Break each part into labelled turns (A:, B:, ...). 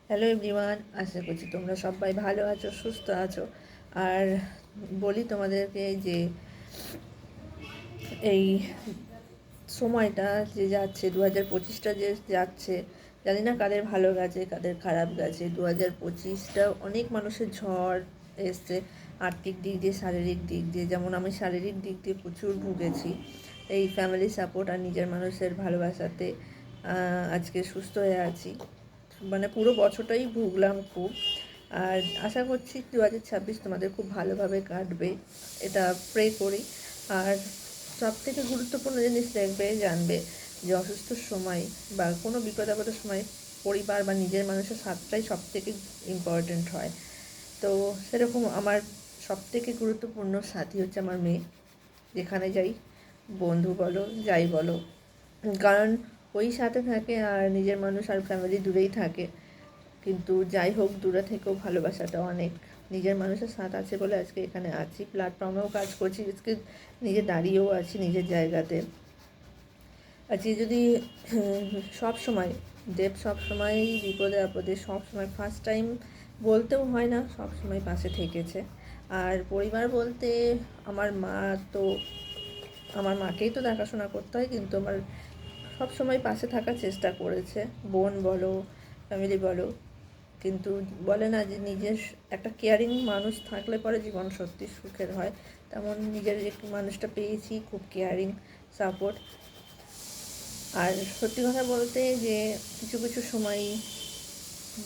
A: Hello everyone, আশা করছি তোমরা সবাই ভালো আছো, সুস্থ আছো। আর বলি তোমাদেরকে যে এই সময়টা যে যাচ্ছে 2025টা যে যাচ্ছে, জানি না কাদের ভালো গেছে কাদের খারাপ গেছে। 2025টা অনেক মানুষের ঝড় এসছে, আর্থিক দিক দিয়ে, শারীরিক দিক দিয়ে। যেমন আমি শারীরিক দিক দিয়ে প্রচুর ভুগেছি এই ফ্যামিলি সাপোর্ট আর নিজের মানুষের ভালোবাসাতে। আজকে সুস্থ হয়ে আছি, মানে পুরো বছরটাই ভুগলাম খুব। আর আশা করছি 2026 তোমাদের খুব ভালোভাবে কাটবে, এটা প্রে করি। আর সবথেকে গুরুত্বপূর্ণ জিনিস জানবে যে অসুস্থর সময় বা কোনো বিপদ আপদের সময় পরিবার বা নিজের মানুষের সাথটাই সবথেকে ইম্পর্ট্যান্ট হয়। তো সেরকম আমার সবথেকে গুরুত্বপূর্ণ সাথী হচ্ছে আমার মেয়ে। যেখানে যাই, বন্ধু বলো যাই বলো, কারণ ওই সাথে থাকে আর নিজের মানুষ আর ফ্যামিলি দূরেই থাকে। কিন্তু যাই হোক, দূরে থেকেও ভালোবাসাটা অনেক। নিজের মানুষের সাথ আছে বলে আজকে এখানে আছি, প্ল্যাটফর্মেও কাজ করছি, আজকে নিজে দাঁড়িয়েও আছি নিজের জায়গাতে। আজকে যদি সব সময় দেব সব সময় বিপদে আপদে সব সময় ফার্স্ট টাইম বলতেও হয় না, সব সময় পাশে থেকেছে। আর পরিবার বলতে আমার মা, তো আমার মাকেই তো দেখাশোনা করতে হয়, কিন্তু আমার সব সময় পাশে থাকার চেষ্টা করেছে। বোন বলো, ফ্যামিলি বলো, কিন্তু বলে না যে নিজের একটা কেয়ারিং মানুষ থাকলে পরে জীবন সত্যি সুখের হয়। তেমন নিজের একটু মানুষটা পেয়েছি, খুব কেয়ারিং সাপোর্ট। আর সত্যি কথা বলতে যে কিছু কিছু সময়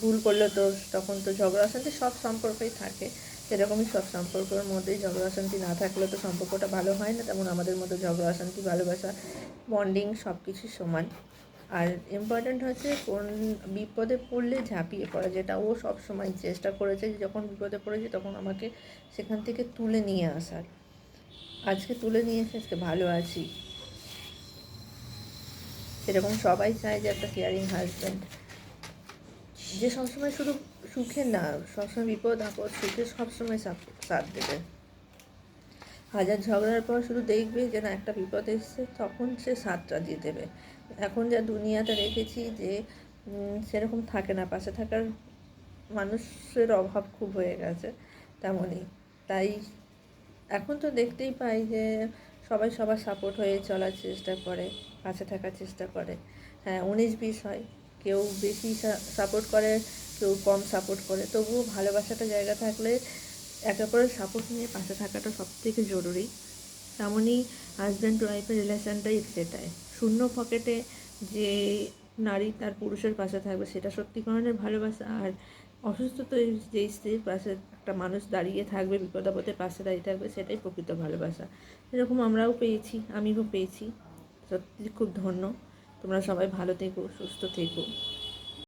A: ভুল করলে তো তখন তো ঝগড়া অশান্তি সব সম্পর্কেই থাকে, সেরকমই সব সম্পর্কের মধ্যেই ঝগড়া অশান্তি না থাকলে তো সম্পর্কটা ভালো হয় না। তেমন আমাদের মধ্যে ঝগড়া অশান্তি, ভালোবাসা, বন্ডিং সব কিছু সমান। আর ইম্পর্ট্যান্ট হচ্ছে কোন বিপদে পড়লে ঝাঁপিয়ে পড়া, যেটা ও সব সময় চেষ্টা করেছে যে যখন বিপদে পড়েছে তখন আমাকে সেখান থেকে তুলে নিয়ে আসার। আজকে তুলে নিয়ে এসে আজকে ভালো আছি। এরকম সবাই চায় যে একটা কেয়ারিং হাজব্যান্ড, যে সবসময় শুধু সুখে না, সবসময় বিপদ আপদ সুখে সবসময় সাথ দেবে। হাজার ঝগড়ার পর শুধু দেখবে যে না একটা বিপদ এসছে, তখন সে সাথটা দিয়ে দেবে। এখন যা দুনিয়াতে রেখেছি যে সেরকম থাকে না, পাশে থাকার মানুষের অভাব খুব হয়ে গেছে তেমনই। তাই এখন তো দেখতেই পাই যে সবাই সবার সাপোর্ট হয়ে চলার চেষ্টা করে, পাশে থাকার চেষ্টা করে। হ্যাঁ, 19-20 হয়, কেউ বেশি সাপোর্ট করে, কেউ কম সাপোর্ট করে, তবুও ভালোবাসাটা জায়গা থাকলে একে অপরের সাপোর্ট নিয়ে পাশে থাকাটা সবথেকে জরুরি। তেমনই হাজব্যান্ড ওয়াইফের রিলেশানটাই সেটাই। শূন্য পকেটে যে নারী তার পুরুষের পাশে থাকবে সেটা সত্যিকারের ভালোবাসা। আর অসুস্থতা যেই স্ত্রীর পাশে একটা মানুষ দাঁড়িয়ে থাকবে, বিপদ আপদে পাশে দাঁড়িয়ে থাকবে, সেটাই প্রকৃত ভালোবাসা। এরকম আমরাও পেয়েছি, আমিও পেয়েছি। সত্যি খুব ধন্য। তোমরা সবাই ভালো থেকো, সুস্থ থেকো।